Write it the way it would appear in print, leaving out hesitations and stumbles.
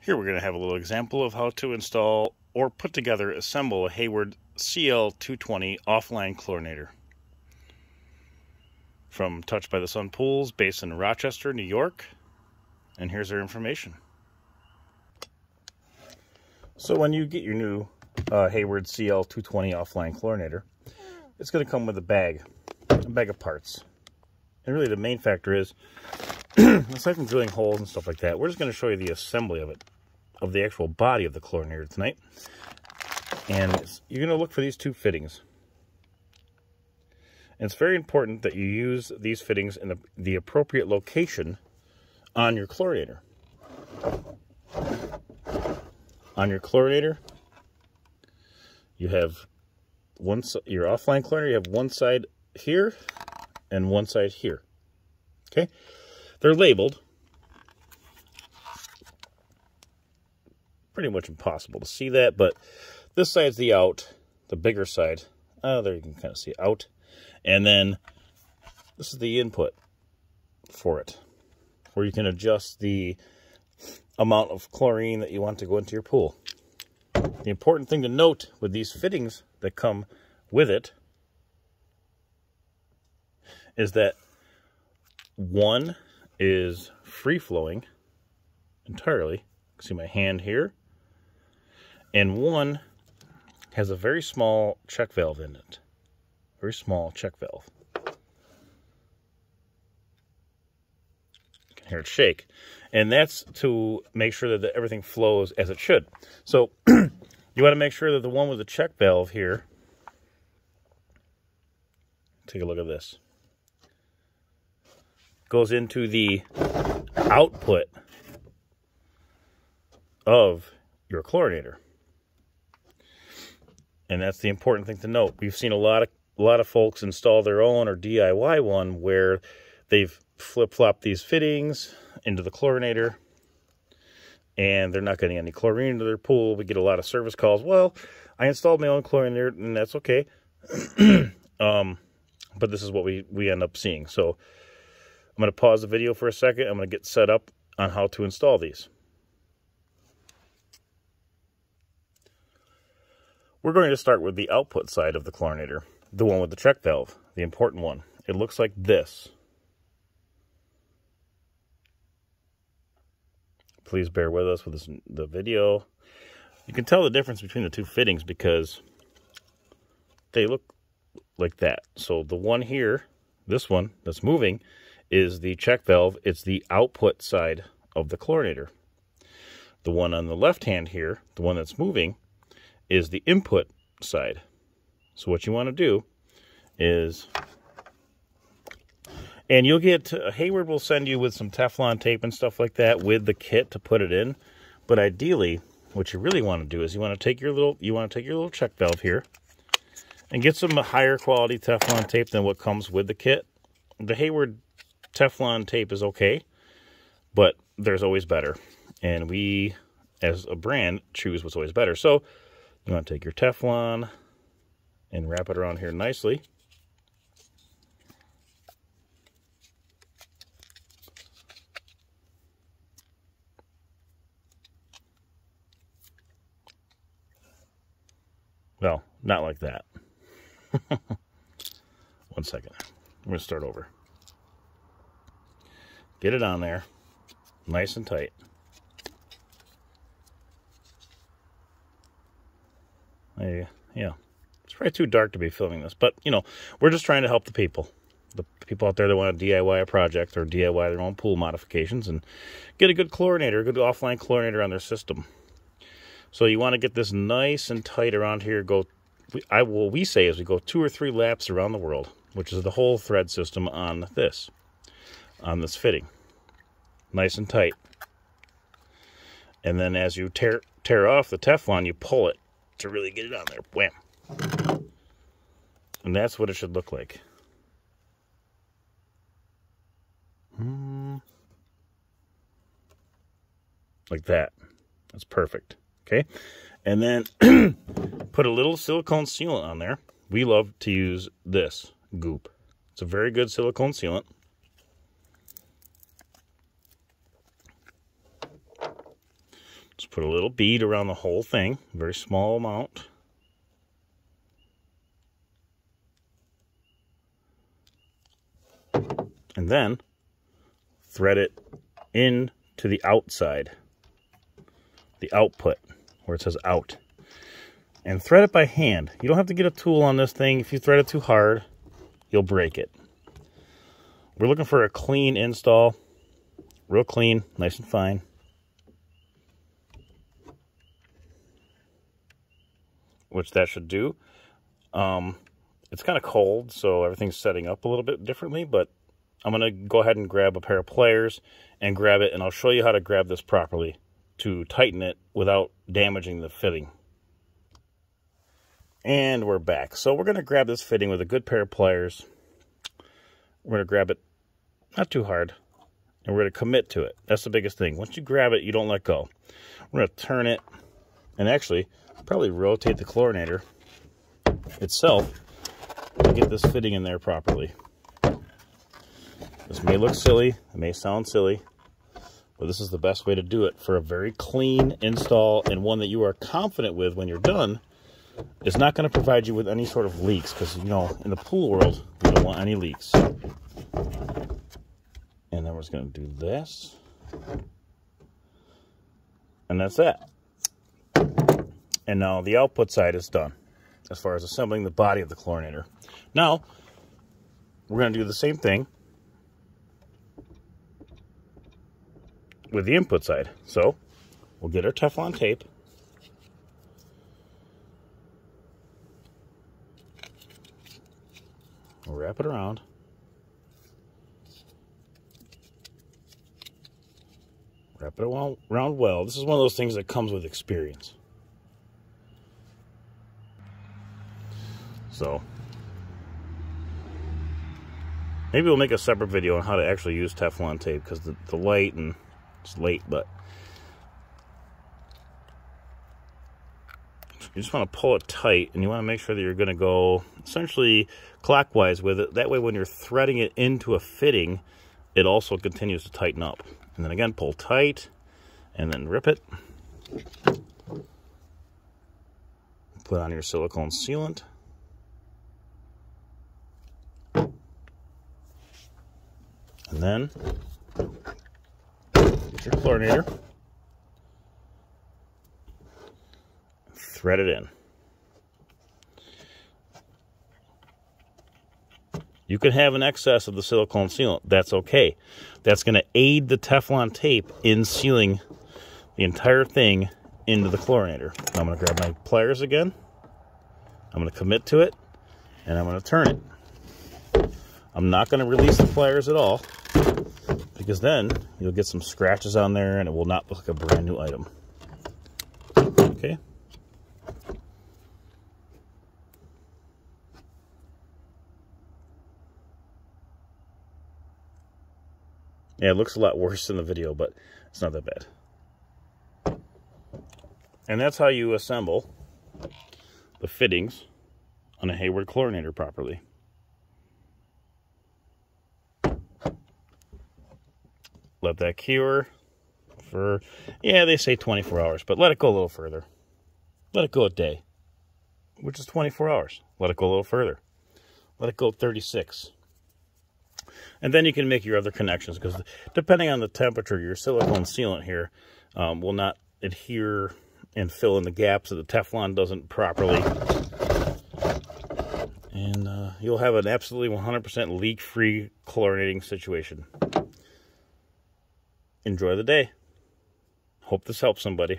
Here we're going to have a little example of how to install or put together, assemble a Hayward CL220 offline chlorinator from Touched by the Sun Pools, based in Rochester, New York. And here's their information. So when you get your new Hayward CL220 offline chlorinator, it's going to come with a bag of parts. And really the main factor is, aside from drilling holes and stuff like that, we're just going to show you the assembly of it, of the actual body of the chlorinator tonight. And you're going to look for these two fittings. And it's very important that you use these fittings in the appropriate location on your chlorinator. On your chlorinator, you have your offline chlorinator, you have one side here and one side here. Okay? They're labeled. Pretty much impossible to see that, but this side's the out, the bigger side. Oh, there you can kind of see out. And then this is the input for it, where you can adjust the amount of chlorine that you want to go into your pool. The important thing to note with these fittings that come with it is that one is free-flowing entirely. You can see my hand here. And one has a very small check valve in it. Very small check valve. You can hear it shake. And that's to make sure that everything flows as it should. So you want to make sure that the one with the check valve here, take a look at this, goes into the output of your chlorinator. And that's the important thing to note. We've seen a lot of folks install their own or DIY one where they've flip-flopped these fittings into the chlorinator and they're not getting any chlorine into their pool. We get a lot of service calls. Well, I installed my own chlorinator and that's okay. But this is what we end up seeing. So I'm going to pause the video for a second. I'm going to get set up on how to install these. We're going to start with the output side of the chlorinator, the one with the check valve, the important one. It looks like this. Please bear with us with the video. You can tell the difference between the two fittings because they look like that. So the one here, this one that's moving, is the check valve. It's the output side of the chlorinator. The one on the left hand here, the one that's moving, is the input side. So what you want to do is, and you'll get, Hayward will send you with some Teflon tape and stuff like that with the kit to put it in. But ideally, what you really want to do is you want to take your little check valve here and get some higher quality Teflon tape than what comes with the kit. The Hayward Teflon tape is okay, but there's always better. And we, as a brand, choose what's always better. So you want to take your Teflon and wrap it around here nicely. Well, not like that. 1 second. I'm going to start over. Get it on there, nice and tight. Yeah, it's probably too dark to be filming this, but, you know, we're just trying to help the people out there that want to DIY a project or DIY their own pool modifications and get a good chlorinator, a good offline chlorinator on their system. So you want to get this nice and tight around here. What we say is we go 2 or 3 laps around the world, which is the whole thread system on this fitting. Nice and tight. And then as you tear off the Teflon, you pull it to really get it on there. Wham! And that's what it should look like. Like that. That's perfect. Okay? And then put a little silicone sealant on there. We love to use this goop. It's a very good silicone sealant. Just put a little bead around the whole thing, very small amount. And then thread it in to the outside, the output, where it says out. And thread it by hand. You don't have to get a tool on this thing. If you thread it too hard, you'll break it. We're looking for a clean install. Real clean, nice and fine. Which that should do. It's kind of cold, so everything's setting up a little bit differently, but I'm going to go ahead and grab a pair of pliers and grab it, and I'll show you how to grab this properly to tighten it without damaging the fitting. And we're back. So we're going to grab this fitting with a good pair of pliers. We're going to grab it not too hard, and we're going to commit to it. That's the biggest thing. Once you grab it, you don't let go. We're going to turn it, and actually probably rotate the chlorinator itself to get this fitting in there properly. This may look silly, it may sound silly, but this is the best way to do it for a very clean install, and one that you are confident with when you're done. It's not going to provide you with any sort of leaks, because, you know, in the pool world, we don't want any leaks. And then we're just going to do this. And that's that. And now the output side is done, as far as assembling the body of the chlorinator. Now, we're going to do the same thing with the input side. So, we'll get our Teflon tape. We'll wrap it around. Wrap it around well. This is one of those things that comes with experience. So, maybe we'll make a separate video on how to actually use Teflon tape, because the light, and it's late, but you just want to pull it tight, and you want to make sure that you're going to go essentially clockwise with it. That way when you're threading it into a fitting, it also continues to tighten up. And then again, pull tight, and then rip it. Put on your silicone sealant. And then get your chlorinator, thread it in. You can have an excess of the silicone sealant. That's okay. That's going to aid the Teflon tape in sealing the entire thing into the chlorinator. Now I'm going to grab my pliers again. I'm going to commit to it, and I'm going to turn it. I'm not going to release the pliers at all, because then you'll get some scratches on there and it will not look like a brand new item. Okay. Yeah, it looks a lot worse in the video, but it's not that bad. And that's how you assemble the fittings on a Hayward chlorinator properly. Let that cure for, yeah, they say 24 hours, but let it go a little further. Let it go a day, which is 24 hours. Let it go a little further. Let it go 36. And then you can make your other connections, because depending on the temperature, your silicone sealant here will not adhere and fill in the gaps that the Teflon doesn't properly. And you'll have an absolutely 100% leak-free chlorinating situation. Enjoy the day. Hope this helps somebody.